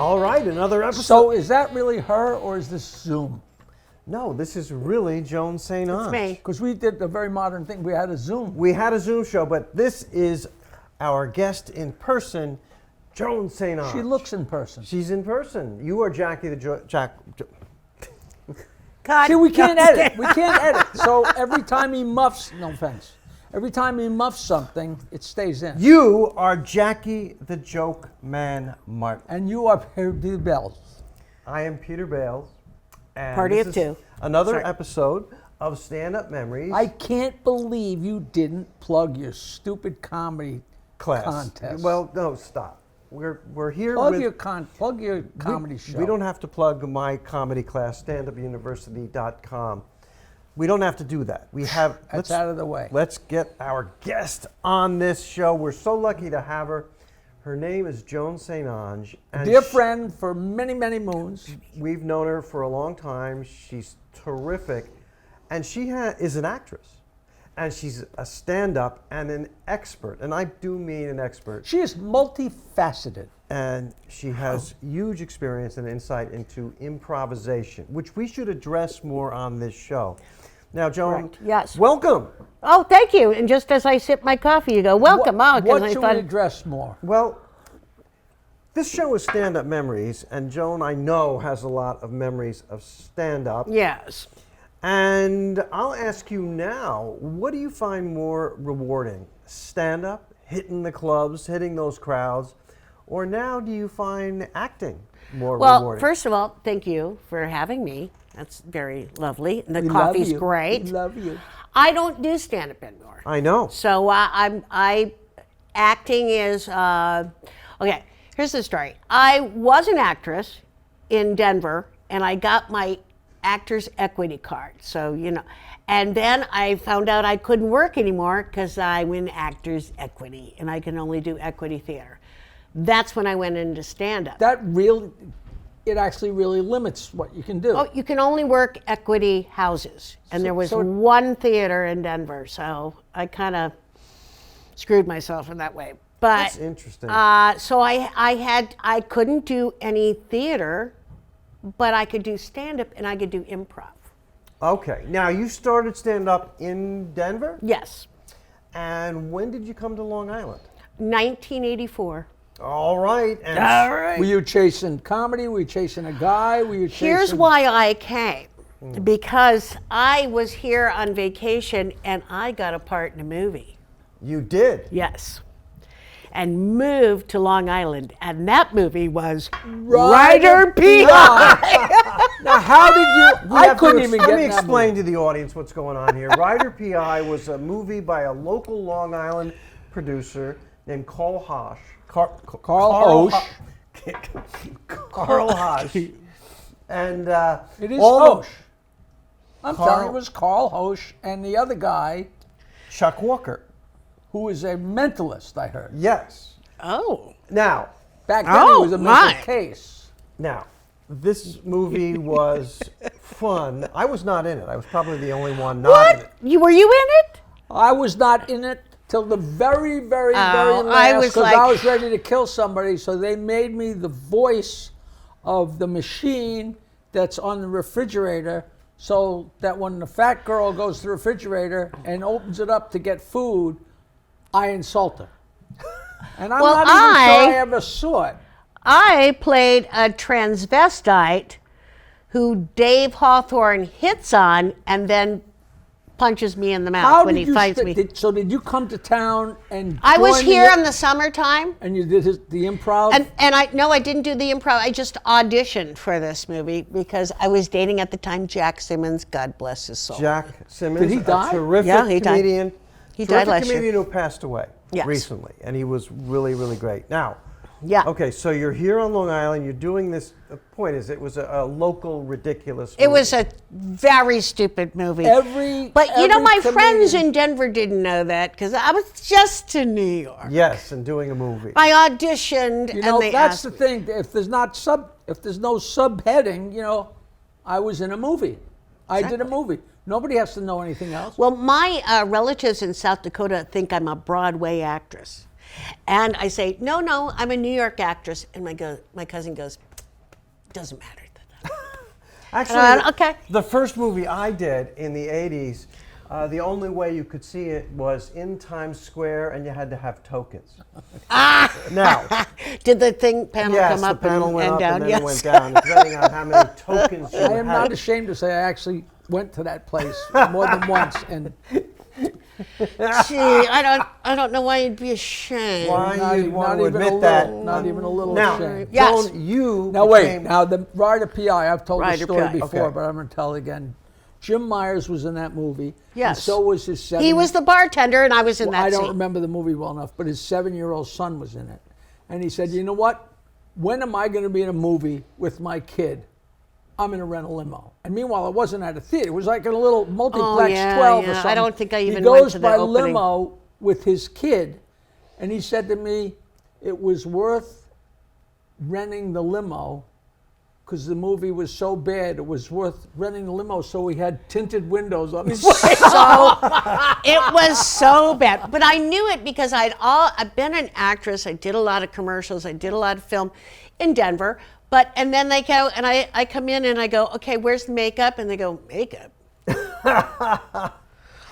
All right, another episode. So is that really her or is this Zoom? No, this is really Joan ST. It's me. Because we did a very modern thing. We had a Zoom. We had a Zoom show, but this is our guest in person, Joan ST. She looks in person. She's in person. You are Jackie the Jack. God, See, we can't edit. We can't edit. So every time he muffs, no offense, every time he muffs something, it stays in. You are Jackie the Joke Man Martin. And you are Peter Bales. I am Peter Bales. And Party this of is two. Another Sorry. episode of Stand Up Memories. I can't believe you didn't plug your stupid comedy class. contest. Well, no, stop. We're here plug with... your comedy show. We don't have to plug my comedy class, standupuniversity.com. We don't have to do that. We have... That's out of the way. Let's get our guest on this show. We're so lucky to have her. Her name is Joan ST. Dear friend for many, many moons. We've known her for a long time. She's terrific. And she is an actress. And she's a stand-up and an expert. And I do mean an expert. She is multifaceted. And she has huge experience and insight into improvisation, which we should address more on this show. Now, Joan, Correct. Yes. welcome. Oh, thank you. And just as I sip my coffee, you go, welcome. What I should thought, we address more? Well, this show is Stand-Up Memories, and Joan, I know, has a lot of memories of stand-up. yes. And I'll ask you now, what do you find more rewarding? Stand-up, hitting the clubs, hitting those crowds, or now do you find acting more Well, rewarding? first of all, thank you for having me. That's very lovely. And the We love coffee's you. great. We love you. I don't do stand-up anymore. I know. So acting is, okay, here's the story. I was an actress in Denver, and I got my actor's equity card. So, and then I found out I couldn't work anymore because I'm in actor's equity, and I can only do equity theater. That's when I went into stand-up. It actually really limits what you can do. Oh, you can only work equity houses. And there was one theater in Denver, so I kind of screwed myself in that way. But That's interesting. so I couldn't do any theater, but I could do stand-up and I could do improv. Okay. Now, you started stand-up in Denver? Yes. And when did you come to Long Island? 1984. All right. And All right. Were you chasing comedy? Were you chasing a guy? Were you chasing... Here's why I came. Because I was here on vacation and I got a part in a movie. You did? Yes. And moved to Long Island. And that movie was Ryder P.I. Now, how did you... I couldn't even get Let me in that explain movie. to the audience what's going on here. Ryder P.I. was a movie by a local Long Island producer named Carl Hosch. Carl Hosch. Carl Hosch. And It is all Hosch. I'm telling you, it was Carl Hosch and the other guy Chuck Walker. who was a mentalist, I heard. Yes. Oh. Now, Back then, Oh, he was a my. mental case. this movie was fun. I was not in it. I was probably the only one not in it. Were you in it? I was not in it till the very, very, very I last, was because like- I was ready to kill somebody, so they made me the voice of the machine that's on the refrigerator, so that when the fat girl goes to the refrigerator and opens it up to get food, I insult her. And I'm Well, not even sure I ever saw it. I played a transvestite who Dave Hawthorne hits on and then punches me in the mouth when he fights me. So did you come to town and I was join here the- in the summertime. and you did the improv? And I didn't do the improv. I just auditioned for this movie because I was dating at the time Jack Simmons. God bless his soul. Jack Simmons, Did he die? a terrific Yeah, he died. comedian. He terrific died last year. comedian who passed away Yes. recently, and he was really, really great. Now, Yeah. okay, so you're here on Long Island. You're doing this. The point is, it was a local ridiculous movie. It was a very stupid movie. But my friends in Denver didn't know that because I was just in New York. Yes, and doing a movie. I auditioned You know, and they that's asked the me. thing. If there's no subheading, I was in a movie. I did a movie. Nobody has to know anything else. Well, my relatives in South Dakota think I'm a Broadway actress. And I say, no, I'm a New York actress. And my cousin goes, doesn't matter. Actually, okay. the first movie I did in the 80s, the only way you could see it was in Times Square, and you had to have tokens. Now, Did the panel yes, come up the panel went and up down? and then Yes. it went down, depending on how many tokens you I had. am not ashamed to say I actually went to that place more than once, and Gee, I don't know why you'd be ashamed. Why not, you'd want to not even a admit that. little, not even a little Now, ashamed. Yes. Joan, you Now wait, became- now the Ryder P.I. I've told Ryder the story P.I. before, Okay. but I'm going to tell it again. Jim Myers was in that movie. Yes. And so was his 7. He was the bartender, and I was in that I don't scene. remember the movie well enough, but his 7-year-old son was in it. And he said, you know what? When am I going to be in a movie with my kid? I'm going to rent a limo. And meanwhile, it wasn't at a theater. It was like in a little multiplex yeah, 12 yeah. or I something. don't think I even He went goes to the by opening. limo with his kid, and he said to me, it was worth renting the limo because the movie was so bad. It was worth renting the limo so he had tinted windows on his way. So it was so bad, but I knew it because I've been an actress. I did a lot of commercials. I did a lot of film in Denver. And then they go, and I come in and I go, okay, where's the makeup? And they go, makeup.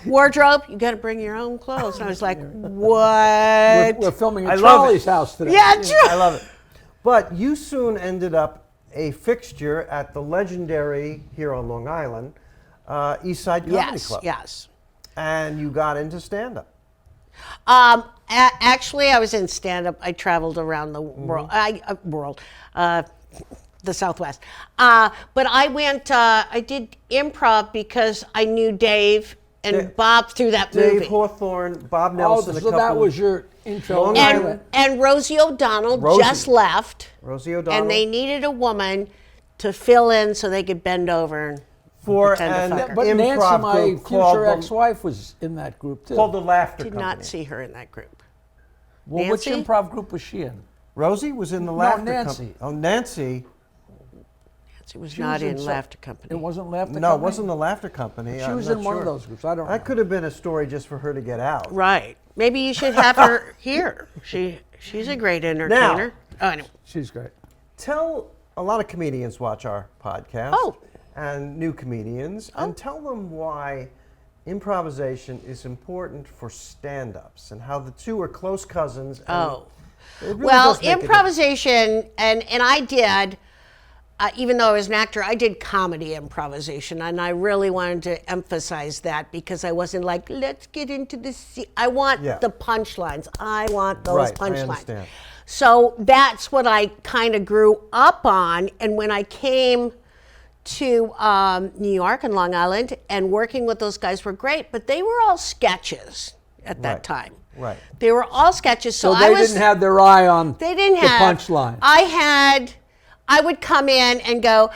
Wardrobe, you got to bring your own clothes. And I was like, what? We're filming I at love it. Charlie's house today. Yeah, true. I love it. But you soon ended up a fixture at the legendary, here on Long Island, East Side Comedy Club. Yes. And you got into stand-up. Actually, I was in stand-up. I traveled around the world. The Southwest. But I went, I did improv because I knew Dave and Bob through that Dave movie. Hawthorne, Bob Oh, Nelson, so that was your intro. Long into Island. it. And Rosie O'Donnell Rosie. just left. Rosie O'Donnell. And they needed a woman to fill in so they could bend over and for pretend to an fuck her. But Nancy, improv my group called future the, ex-wife, was in that group too. called the Laughter did Company. not see her in that group. Well, which Nancy? improv group was she in? Rosie was in the Laughter Nancy. Company. Oh, Nancy. She was She not was in some- Laughter Company. It wasn't Laughter No, it Company? wasn't the Laughter Company. She I'm was not in one of sure. those groups. I don't know. That could have been a story just for her to get out. Right. Maybe you should have her here. She's a great entertainer. Oh, anyway. She's great. Tell, a lot of comedians watch our podcast. Oh. And new comedians. And tell them why improvisation is important for stand-ups and how the two are close cousins. And it really Well, does make a difference. improvisation, and I did, even though I was an actor, I did comedy improvisation, and I really wanted to emphasize that because I wasn't like, let's get into the I want Yeah. the punchlines. I want those Right, I punchlines. understand. So that's what I kind of grew up on, and when I came to New York and Long Island, and working with those guys were great, but they were all sketches at that Right. time. Right. They were all sketches. So, So I they was, didn't have their eye on they didn't the have punchline. I would come in and go,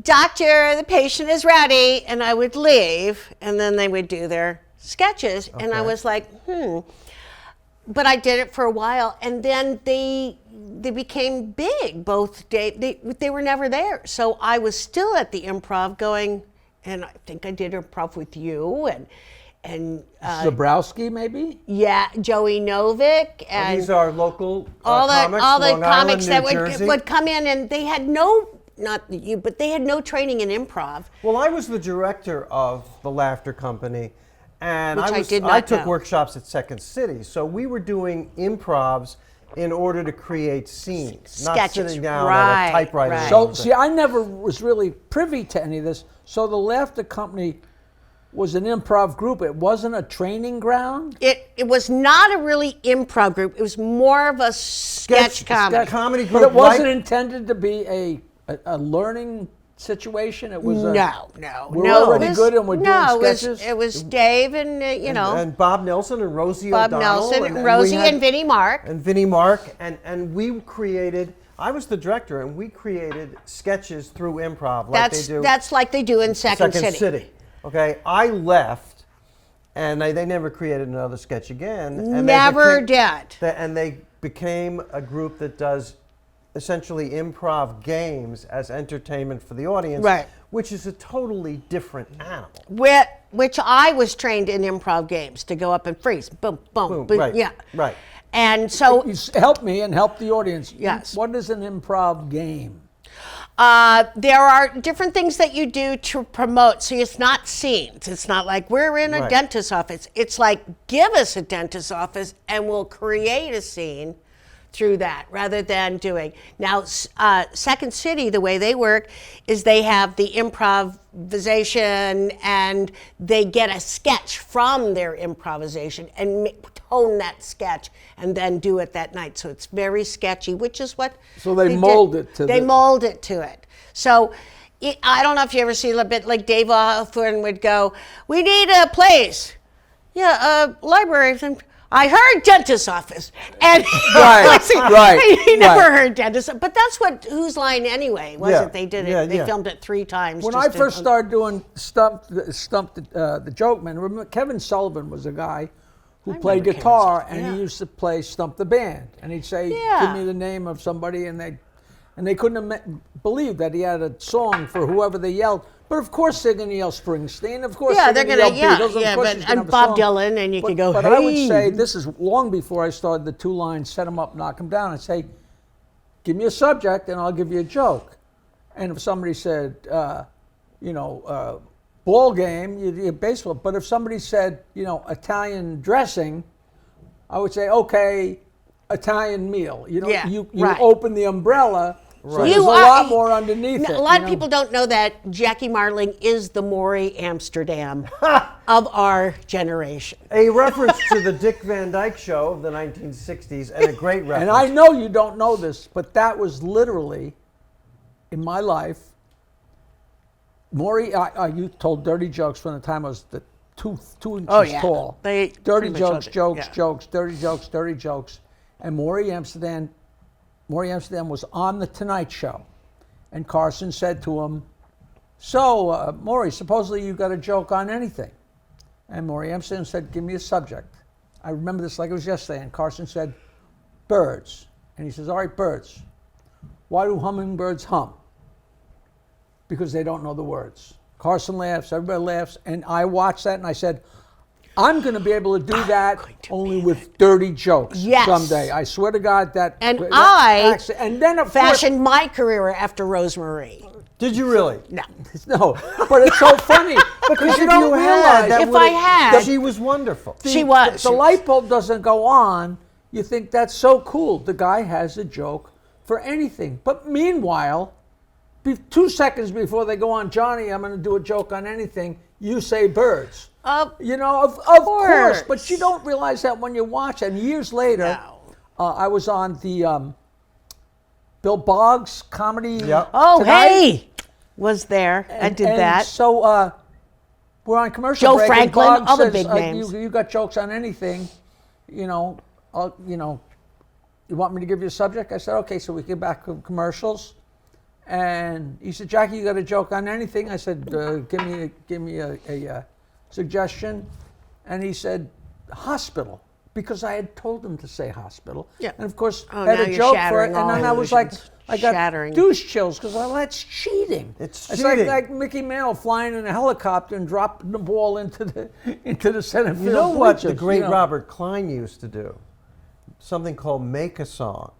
doctor, the patient is ready, and I would leave, and then they would do their sketches, and I Okay. was like, But I did it for a while, and then they became big. Both they were never there, so I was still at the improv going, and I think I did improv with you and Zabrowski, maybe? yeah, Joey Novick and These are local all comics, all the Long comics Island, that New Jersey. would come in, and they had not you, but they had no training in improv. Well, I was the director of the Laughter Company, and Which I I did not I took know. workshops at Second City. So we were doing improvs in order to create scenes, not Sketches. sitting down Right, at a typewriter. right. So, see, I never was really privy to any of this. So the Laughter Company was an improv group. It wasn't a training ground? It was not a really improv group. It was more of a sketch comedy. comedy But group. it wasn't right? intended to be a learning situation? It was No. We're no, already it was, good and we're no, doing sketches? it was Dave and and Bob Nelson and Rosie Bob O'Donnell. Nelson and we Rosie had- and Vinnie Mark. And Vinnie Mark. And we created, I was the director, and we created sketches through improv like they do. That's like they do in Second City. Okay, I left, and they never created another sketch again. And Never they did. And they became a group that does essentially improv games as entertainment for the audience, Right. which is a totally different animal. Which I was trained in improv games to go up and freeze, boom, boom, Boom, boom, right, yeah, right. And so You help me and help the audience. Yes. What is an improv game? There are different things that you do to promote. So it's not scenes. It's not like we're in a Right. dentist's office. It's like give us a dentist's office and we'll create a scene through that rather than doing. Now, Second City, the way they work is they have the improvisation and they get a sketch from their improvisation and tone that sketch and then do it that night. So it's very sketchy, which is what So they mold it to They the- mold it to it. So I don't know if you ever see a bit like Dave Hawthorne would go, we need a place. Yeah, library. I heard dentist's office. And Right, he never right. heard dentist. But that's what Whose Line Anyway was. Yeah, It they did it. yeah, They yeah. filmed it 3 times. When just I first started doing Stump the Joke Man, remember Kevin Sullivan was a guy who played remember Kevin guitar, Sullivan, and yeah. he used to play Stump the Band, and he'd say, Yeah. "Give me the name of somebody," and they couldn't believe that he had a song for whoever they yelled. But of course they're going to yell Springsteen. Of course Yeah, they're they're going to gonna- yell Beatles. yeah, of course but- he's gonna and have a Bob song. Dylan, and you could go, But I would "Hey." say, this is long before I started the 2 lines, set them up, knock them down, and say, give me a subject and I'll give you a joke. And if somebody said, ball game, you baseball. But if somebody said, Italian dressing, I would say, okay, Italian meal. Yeah, You right. open the umbrella, so Right. there's a lot more underneath it. A lot you of know? people don't know that Jackie Martling is the Maury Amsterdam of our generation. A reference to the Dick Van Dyke Show of the 1960s, and a great reference. And I know you don't know this, but that was literally, in my life, Maury, you told dirty jokes from the time I was two inches Oh, yeah. tall. They dirty pretty much jokes, told it, yeah. jokes, dirty jokes. And Maury Amsterdam was on The Tonight Show. And Carson said to him, so, Maury, supposedly you got a joke on anything. And Maury Amsterdam said, give me a subject. I remember this like it was yesterday. And Carson said, birds. And he says, all right, birds. Why do hummingbirds hum? Because they don't know the words. Carson laughs, everybody laughs, and I watched that and I said, I'm going to be able to do that only with dirty jokes Yes. someday. I swear to God that. And that I accent- and then of Fashioned my career after Rosemary. Did you really? No. course, no, but it's so funny because you if don't you had, realize that If would've- I had- she was wonderful. She was. The light bulb doesn't go on. You think that's so cool. The guy has a joke for anything. But meanwhile, 2 seconds before they go on, Johnny, I'm going to do a joke on anything, you say birds. Of course. But you don't realize that when you watch. And years later, I was on the Bill Boggs comedy. Yep. Oh, Tonight. hey, was there. I did And that. So we're on commercial Joe break. and Franklin, Boggs other says, big names. You got jokes on anything, you want me to give you a subject? I said, okay, so we get back to commercials. And he said, Jackie, you got a joke on anything? I said, give me a suggestion. And he said, hospital, because I had told him to say hospital. Yeah. And of course, Oh, I had now a you're joke for it. shattering And then all I was like, illusions. I got Shattering. douche chills because that's cheating. It's It's cheating. like Mickey Mantle flying in a helicopter and dropping the ball into the center field. You know what the bleachers, great you know. Robert Klein used to do? Something called Make a Song,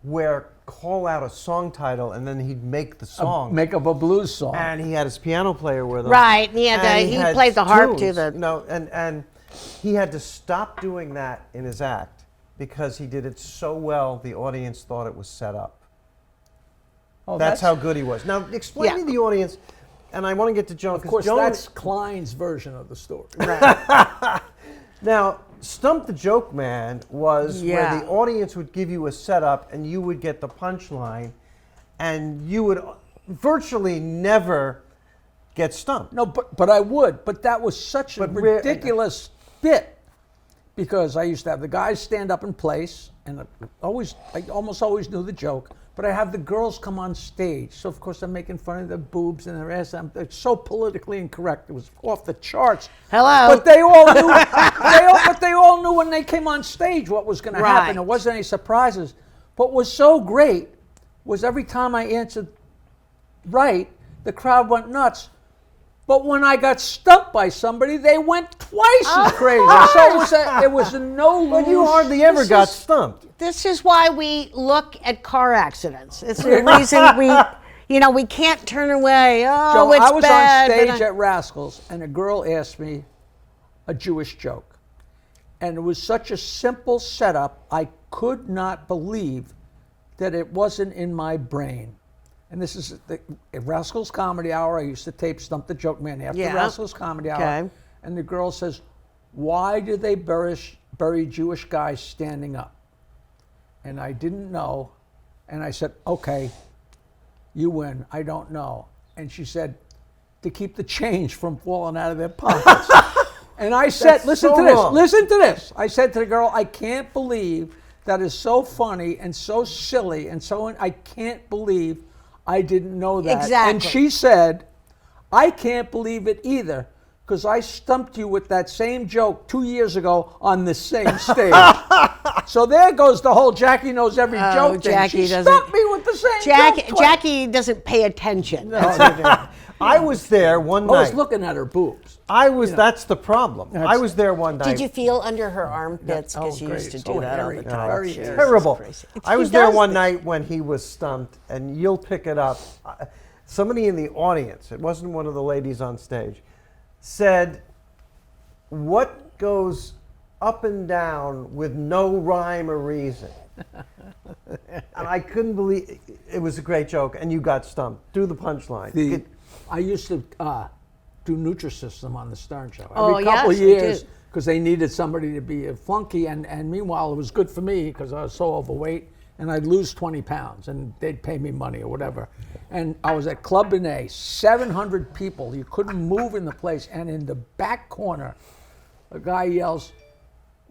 where call out a song title and then he'd make the song. Make up a blues song. And he had his piano player with him. Right, and he had And he had played the harp tunes, to the. No, and he had to stop doing that in his act because he did it so well the audience thought it was set up. Oh, That's how good he was. Now explain Yeah. to the audience, and I want to get to Joan. Of course, that's Klein's version of the story. Now, Stump the Joke Man was where Yeah. the audience would give you a setup and you would get the punchline, and you would virtually never get stumped. No, but I would. But that was such a But rare- ridiculous bit because I used to have the guys stand up in place, and I almost always knew the joke. But I have the girls come on stage, so of course I'm making fun of their boobs and their ass. It's so politically incorrect; it was off the charts. Hello. But they all knew. They all knew when they came on stage what was going to happen. Right. There wasn't any surprises. What was so great was every time I answered right, the crowd went nuts. But when I got stumped by somebody, they went twice as crazy. So it was a no lose. But you hardly ever got stumped. This is why we look at car accidents. It's the reason we, You know, we can't turn away. Oh, Joe, it's I was bad. on but stage at Rascals, and a girl asked me a Jewish joke. And it was such a simple setup, I could not believe that it wasn't in my brain. And this is the Rascals Comedy Hour. I used to tape Stump the Joke Man after Yeah. Rascals Comedy Hour. Okay. And the girl says, why do they bury Jewish guys standing up? And I didn't know. And I said, okay, you win. I don't know. And she said, to keep the change from falling out of their pockets. And I said, That's listen so to this, wrong. listen to this. I said to the girl, I can't believe that is so funny and so silly and so, I can't believe I didn't know that. Exactly. And she said, I can't believe it either, because I stumped you with that same joke 2 years ago on the same stage. So there goes the whole Jackie knows every joke thing. Jackie She doesn't- stumped me with the same joke twice. Jackie doesn't pay attention. I was there one I was night. looking at her boobs. That's the problem. I was there one night. Did you feel under her armpits? Oh, Because you great. used to So do that all hairy. the time. Very Jesus hairy. Terrible. Christ. I He was there does one this. night when he was stumped, and you'll pick it up. Somebody in the audience, it wasn't one of the ladies on stage, said, what goes up and down with no rhyme or reason? And I couldn't believe it was a great joke, and you got stumped. Do the punchline. I used to do Nutrisystem on the Stern Show Oh, every couple yes, you years did. because they needed somebody to be a flunky, and meanwhile it was good for me because I was so overweight, and I'd lose 20 pounds and they'd pay me money or whatever. And I was at Club Benet, 700 people, you couldn't move in the place, and in the back corner a guy yells,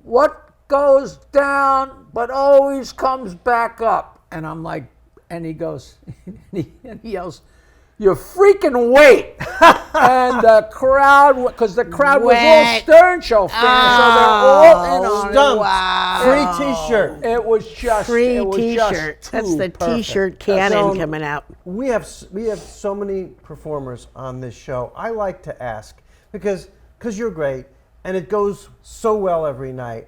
what goes down but always comes back up? And I'm like, and he goes, and he yells, your freaking weight. And the crowd, because the crowd was all Wait. Stern Show fans, so they're all in on Stumped. it. Wow. Free T-shirt. It was just Free it was T-shirt. Just That's too the perfect. T-shirt cannon So- coming out. We have so many performers on this show. I like to ask because you're great and it goes so well every night.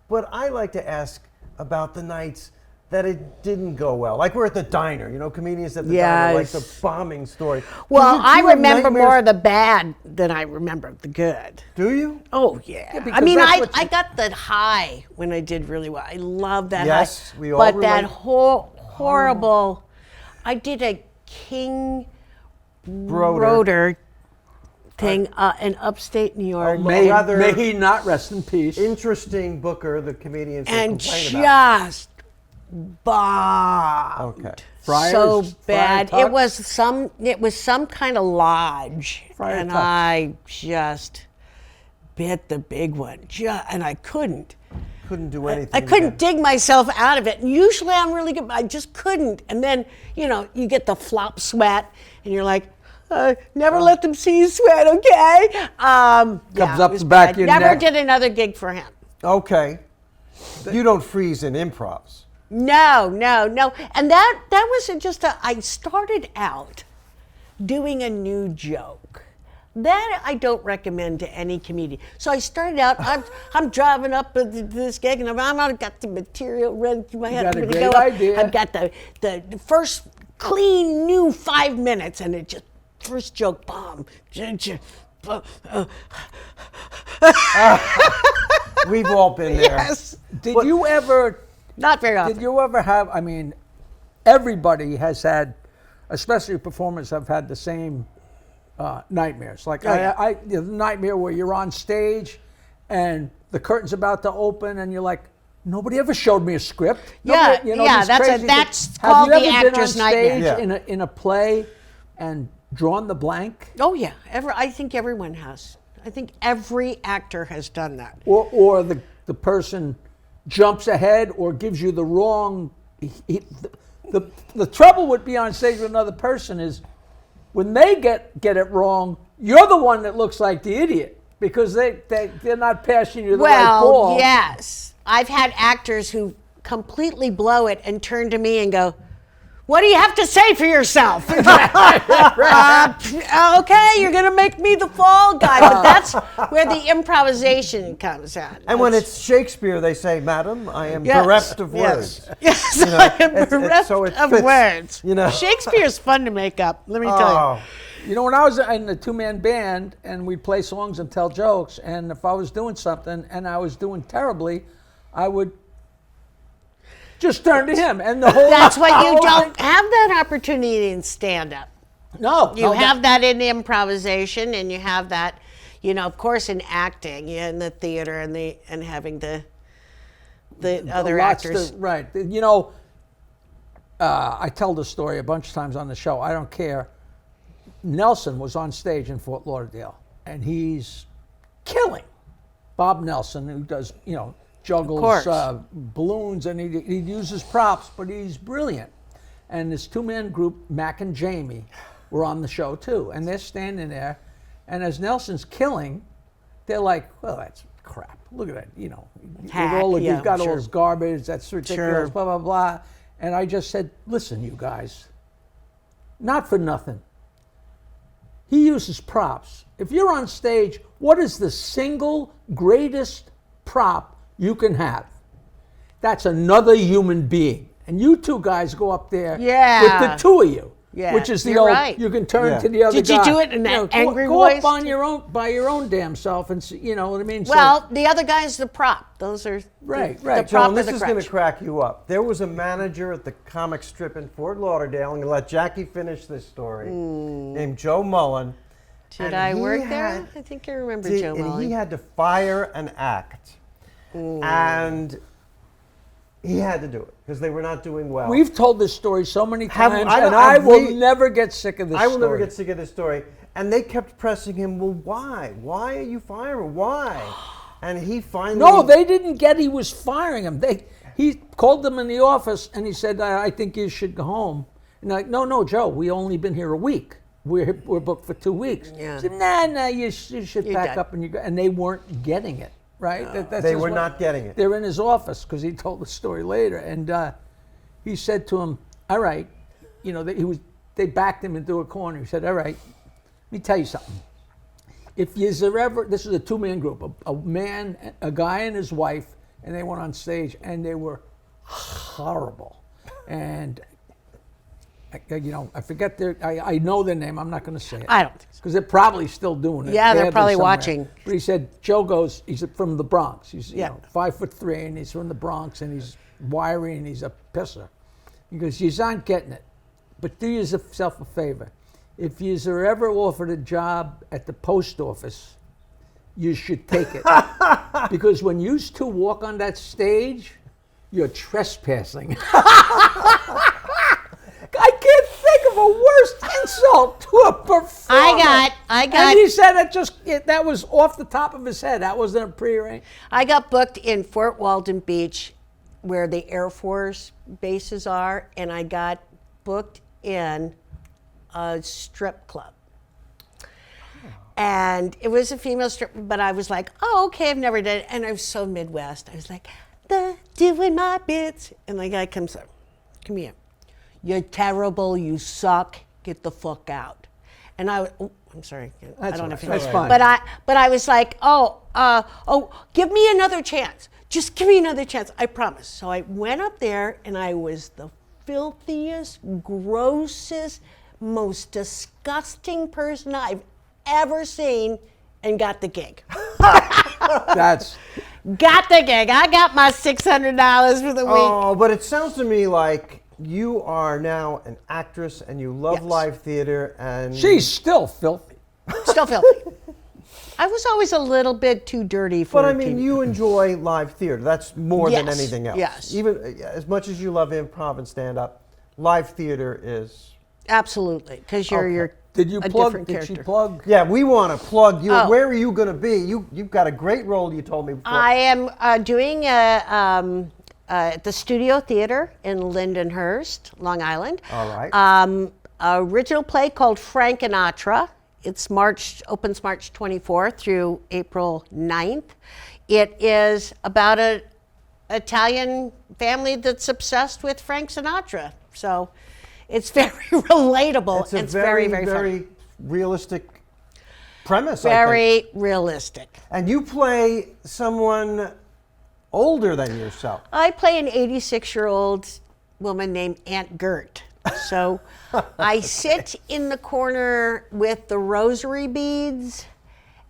But I like to ask about the nights that it didn't go well. Like we're at the diner, comedians at the diner, like the Yes. bombing story. Well, Do you I have remember nightmares? more of the bad than I remember the good. Do you? Oh, yeah. because I mean, that's I what you- got the high when I did really well. I love that Yes, high. we all But that relate. horrible, I did a King Broder. Roder thing in upstate New York. May- rather- May he not rest in peace. Interesting booker, the comedians will and complain about. just bombed. Okay. Friars, So Friar bad. Tuck? It was some kind of lodge, Friar and Tuck. I just bit the big one. And I couldn't. Couldn't do anything. I couldn't again. dig myself out of it. And usually I'm really good, but I just couldn't. And then, you get the flop sweat, and you're like, never let them see you sweat, okay? Comes it up was the back bad. of your Never neck. did another gig for him. Okay. You don't freeze in improvs. No. And that was just I started out doing a new joke. That I don't recommend to any comedian. So I started out, I'm driving up to this gig, and I've got the material ready to my head. got a I'm gonna great go up. idea. I've got the first clean new 5 minutes, and it just, first joke, bomb. We've all been there. Yes. Did you ever Not very often. Did you ever have, everybody has had, especially performers have had the same nightmares. Like the nightmare where you're on stage and the curtain's about to open and you're like, nobody ever showed me a script. Yeah, Nobody, yeah, these that's crazy that's things. called Have the you ever been on actor's nightmare. stage Yeah. in a play and drawn the blank? Oh yeah, I think everyone has. I think every actor has done that. Or the person jumps ahead or gives you the wrong. The trouble with being on stage with another person is when they get it wrong, you're the one that looks like the idiot because they're not passing you the right ball. Well, yes. I've had actors who completely blow it and turn to me and go, What do you have to say for yourself? Okay, you're going to make me the fall guy. But that's where the improvisation comes in. And when it's Shakespeare, they say, "Madam, I am bereft of words." Yes, You know, I am bereft so it of fits, words. you know. Shakespeare's fun to make up, let me tell Oh, You know, when I was in a two-man band and we'd play songs and tell jokes, and if I was doing something and I was doing terribly, I would just turn to him, and the whole. That's what you don't have that opportunity in stand-up. No, You have that in improvisation, and you have that, of course, in acting, in the theater, and having the other actors. Right. I tell this story a bunch of times on the show. I don't care. Nelson was on stage in Fort Lauderdale, and he's killing. Bob Nelson, who does, juggles balloons, and he uses props, but he's brilliant. And this two-man group, Mac and Jamie, were on the show too, and they're standing there, and as Nelson's killing, they're like, "Well, that's crap. Look at that, you've got all this garbage. That's ridiculous. Blah blah blah." And I just said, "Listen, you guys, not for nothing. He uses props. If you're on stage, what is the single greatest prop you can have? That's another human being. And you two guys go up there with the two of you, which is the old. Right. You can turn to the other guy. Did you do it in an angry voice? Go up on your own, by your own damn self, and you know what I mean. Well, the other guy's the prop. Those are right. The Joan, this is going to crack you up. There was a manager at the comic strip in Fort Lauderdale. I'm going to let Jackie finish this story. Named Joe Mullen. Did I work there? I think I remember Joe Mullen. And he had to fire an act, and he had to do it because they were not doing well. We've told this story so many times, and I will never get sick of this story. I will never get sick of this story. And they kept pressing him, well, why? Why are you firing? Why? And he finally... No, they didn't get he was firing him. He called them in the office, and he said, I think you should go home. And like, no, Joe, we only been here a week. We're booked for 2 weeks. Yeah. He said, nah, you should pack up and you go. And they weren't getting it. Right? No, they were not getting it. They're in his office because he told the story later, and he said to him, "All right," they backed him into a corner. He said, "All right, let me tell you something. If you's ever, this is a two-man group, a man, a guy, and his wife, and they went on stage, and they were horrible, and." I forget I know their name. I'm not going to say it. I don't. Because they're probably still doing it. Yeah, they're probably watching. But he said, he's from the Bronx. He's 5'3", and he's from the Bronx, and he's wiry, and he's a pisser. He goes, you aren't getting it. But do yourself a favor. If you're ever offered a job at the post office, you should take it. Because when you two walk on that stage, you're trespassing. I can't think of a worse insult to a performer. I got. And he said that was off the top of his head. That wasn't a pre-arranged. I got booked in Fort Walton Beach, where the Air Force bases are, and I got booked in a strip club. And it was a female strip, but I was like, oh, okay, I've never done it. And I was so Midwest. I was like, doing my bits. And the guy comes up, come here. You're terrible, you suck, get the fuck out. And I'm sorry, I don't know if that's fine. But I was like, give me another chance. Just give me another chance, I promise. So I went up there and I was the filthiest, grossest, most disgusting person I've ever seen and got the gig. Got the gig. I got my $600 for the week. Oh, but it sounds to me like you are now an actress and you love live theater, and she's still filthy. Still filthy. I was always a little bit too dirty for But I mean, you enjoy live theater. That's more than anything else. Yes. Even as much as you love improv and stand-up, live theater is... Absolutely, because you're Did you a plug? different Did character. she plug? Yeah, we want to plug you. Where are you going to be? You've got a great role, you told me before. I am doing at the Studio Theater in Lindenhurst, Long Island. All right. Original play called Frank Sinatra. It's opens March 24th through April 9th. It is about an Italian family that's obsessed with Frank Sinatra. So It's very relatable. It's a It's very, very funny. realistic premise, I think. Very realistic. And you play someone older than yourself. I play an 86-year-old woman named Aunt Gert. So I sit in the corner with the rosary beads,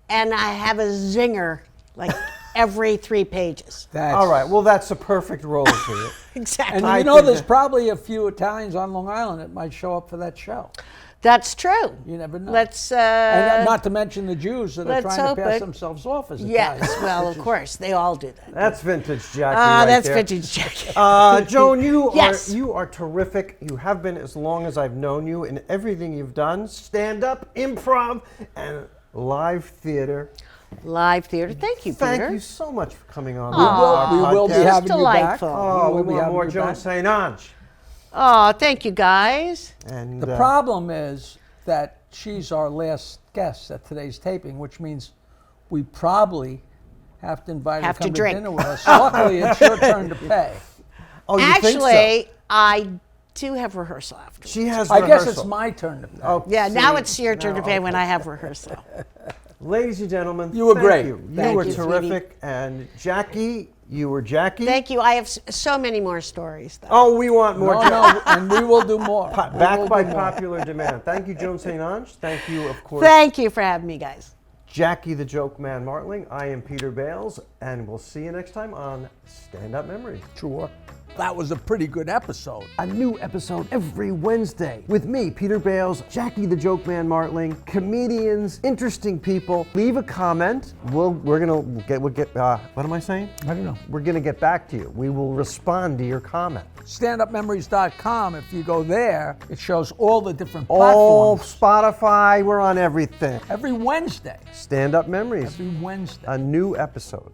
and I have a zinger like every 3 pages. All right, well, that's a perfect role for you. Exactly. And I you know, think there's that- probably a few Italians on Long Island that might show up for that show. That's true. You never know. Let's. And not to mention the Jews that are let's trying to hope pass it. themselves off as Yes, Italians. well, of course, they all do that. That's vintage Jackie right That's there. vintage Jackie. Joan, Yes. you are terrific. You have been as long as I've known you in everything you've done, stand-up, improv, and live theater. Live theater. Thank you, Peter. Thank you so much for coming on. We will be podcast. having you back. delightful. Oh, we will be want having more you Joan back. ST Ange. Oh, thank you, guys. And The problem is that she's our last guest at today's taping, which means we probably have to invite her Have to to come to drink. dinner with us. Luckily, it's your turn to pay. oh, you think so? Actually, I do have rehearsal after. She has I guess rehearsal. it's my turn to pay. Oh, Yeah, now see, it's your turn to now- pay when I have rehearsal. Ladies and gentlemen, You were thank great. You, Thank were you, terrific. And Jackie, you were Jackie. Thank you. I have so many more stories, though. Oh, we want more. No, and we will do more. We will Back by do more. popular demand. Thank you, Joan St. Ange. Thank you, of course, Thank you for having me, guys. Jackie the Joke Man Martling. I am Peter Bales, and we'll see you next time on Stand Up Memories. Sure. That was a pretty good episode. A new episode every Wednesday with me, Peter Bales, Jackie the Joke Man Martling, comedians, interesting people. Leave a comment. We'll get. What am I saying? I don't know. We're gonna get back to you. We will respond to your comment. StandUpMemories.com, if you go there, it shows all the different Oh, platforms. Spotify, we're on everything. Every Wednesday. Stand Up Memories, Every Wednesday. a new episode.